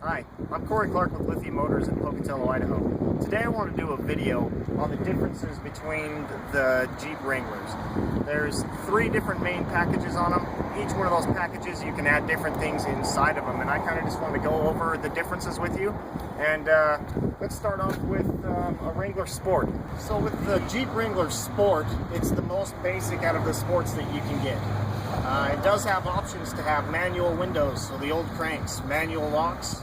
Hi, I'm Corey Clark with Lithium Motors in Pocatello, Idaho. Today I want to do a video on the differences between the Jeep Wranglers. There's 3 different main packages on them. Each one of those packages you can add different things inside of them, and I kind of just want to go over the differences with you. And let's start off with a Wrangler Sport. So with the Jeep Wrangler Sport, it's the most basic out of the sports that you can get. It does have options to have manual windows, so the old cranks, manual locks,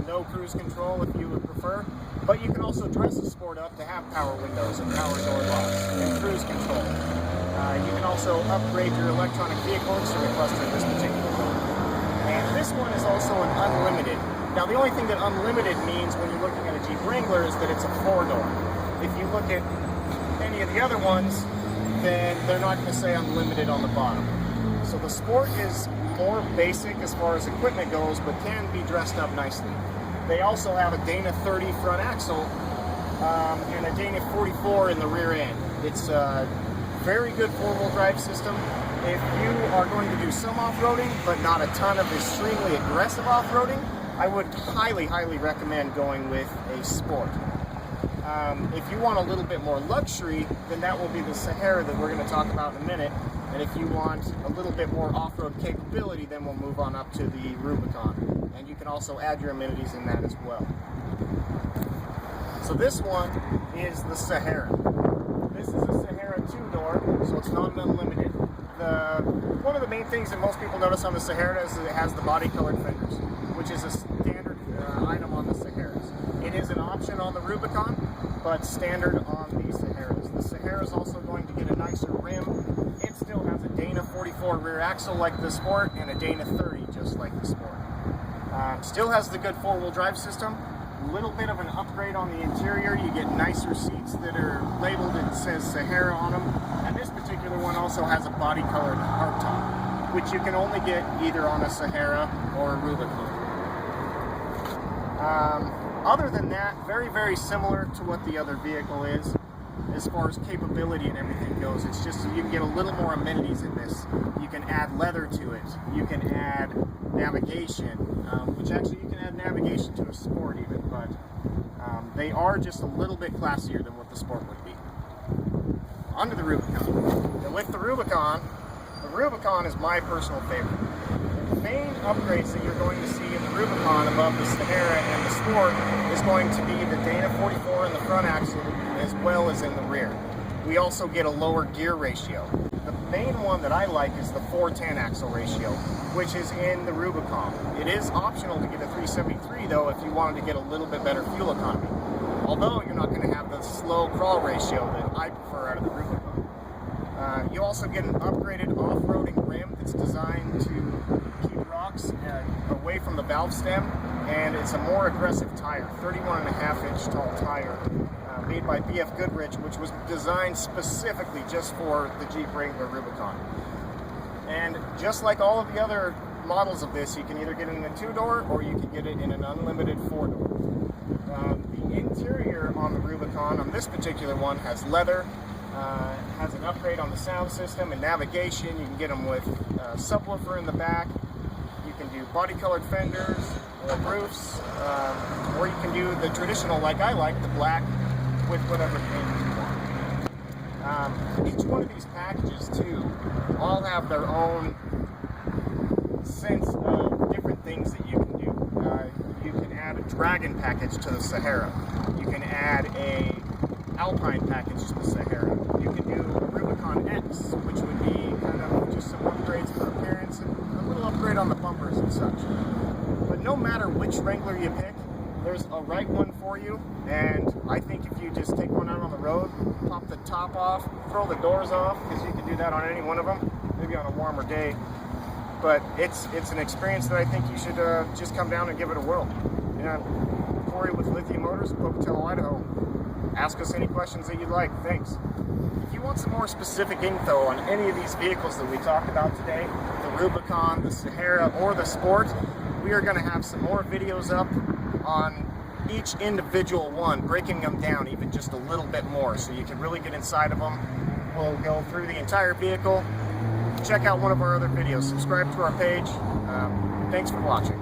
no cruise control if you would prefer, but you can also dress the Sport up to have power windows and power door locks and cruise control. You can also upgrade your electronic vehicle instrument cluster in this particular one. And this one is also an unlimited. Now the only thing that unlimited means when you're looking at a Jeep Wrangler is that it's a 4-door. If you look at any of the other ones, then they're not going to say unlimited on the bottom. So the Sport is more basic as far as equipment goes, but can be dressed up nicely. They also have a Dana 30 front axle and a Dana 44 in the rear end. It's a very good 4-wheel drive system. If you are going to do some off-roading, but not a ton of extremely aggressive off-roading, I would highly, highly recommend going with a Sport. If you want a little bit more luxury, then that will be the Sahara that we're going to talk about in a minute. And if you want a little bit more off-road capability, then we'll move on up to the Rubicon. And you can also add your amenities in that as well. So this one is the Sahara. This is a Sahara 2-door, so it's not an unlimited. One of the main things that most people notice on the Sahara is that it has the body-colored fenders, which is a standard item on the Saharas. It is an option on the Rubicon, but standard on the Saharas. The Sahara is also going to get a nicer rim. It still has a Dana 44 rear axle like the Sport and a Dana 30 just like the Sport. Still has the good 4-wheel drive system. A little bit of an upgrade on the interior. You get nicer seats that are labeled and says Sahara on them. And this particular one also has a body colored hardtop, which you can only get either on a Sahara or a Rubicon. Other than that, very, very similar to what the other vehicle is as far as capability and everything goes. It's just you can get a little more amenities in this. You can add leather to it. You can add navigation, which actually you can add navigation to a Sport even, but they are just a little bit classier than what the Sport would be. Onto the Rubicon. And with the Rubicon is my personal favorite. The main upgrades that you're going to see in the Rubicon above the Sahara and the Sport is going to be the Dana 44 in the front axle as well as in the rear. We also get a lower gear ratio. The main one that I like is the 410 axle ratio, which is in the Rubicon. It is optional to get a 373 though if you wanted to get a little bit better fuel economy. Although you're not going to have the slow crawl ratio that I prefer out of the Rubicon. You also get an upgraded off-roading rim that's designed to keep rocks away from the valve stem, and it's a more aggressive tire, 31.5-inch tall tire, made by BF Goodrich, which was designed specifically just for the Jeep Wrangler Rubicon. And just like all of the other models of this, you can either get it in a 2-door or you can get it in an unlimited 4-door. The interior on the Rubicon, on this particular one, has leather, has an upgrade on the sound system and navigation. You can get them with a subwoofer in the back. You can do body-colored fenders or roofs, or you can do the traditional, like I like, the black with whatever paint you want. Each one of these packages, too, all have their own sense of different things that you can do. You can add a Dragon package to the Sahara. You can add a Alpine package to the Sahara. You can do a Rubicon X, which would be kind of just some upgrades for appearance and a little upgrade on the bumpers and such. But no matter which Wrangler you pick, there's a right one for you, and I think if you just take one out on the road, pop the top off, throw the doors off, because you can do that on any one of them, maybe on a warmer day. But it's an experience that I think you should just come down and give it a whirl. Corey with Lithium Motors in Pocatello, Idaho. Ask us any questions that you'd like. Thanks. If you want some more specific info on any of these vehicles that we talked about today, the Rubicon, the Sahara, or the Sport, we are going to have some more videos up on each individual one, breaking them down even just a little bit more so you can really get inside of them. We'll go through the entire vehicle. Check out one of our other videos. Subscribe to our page. Thanks for watching.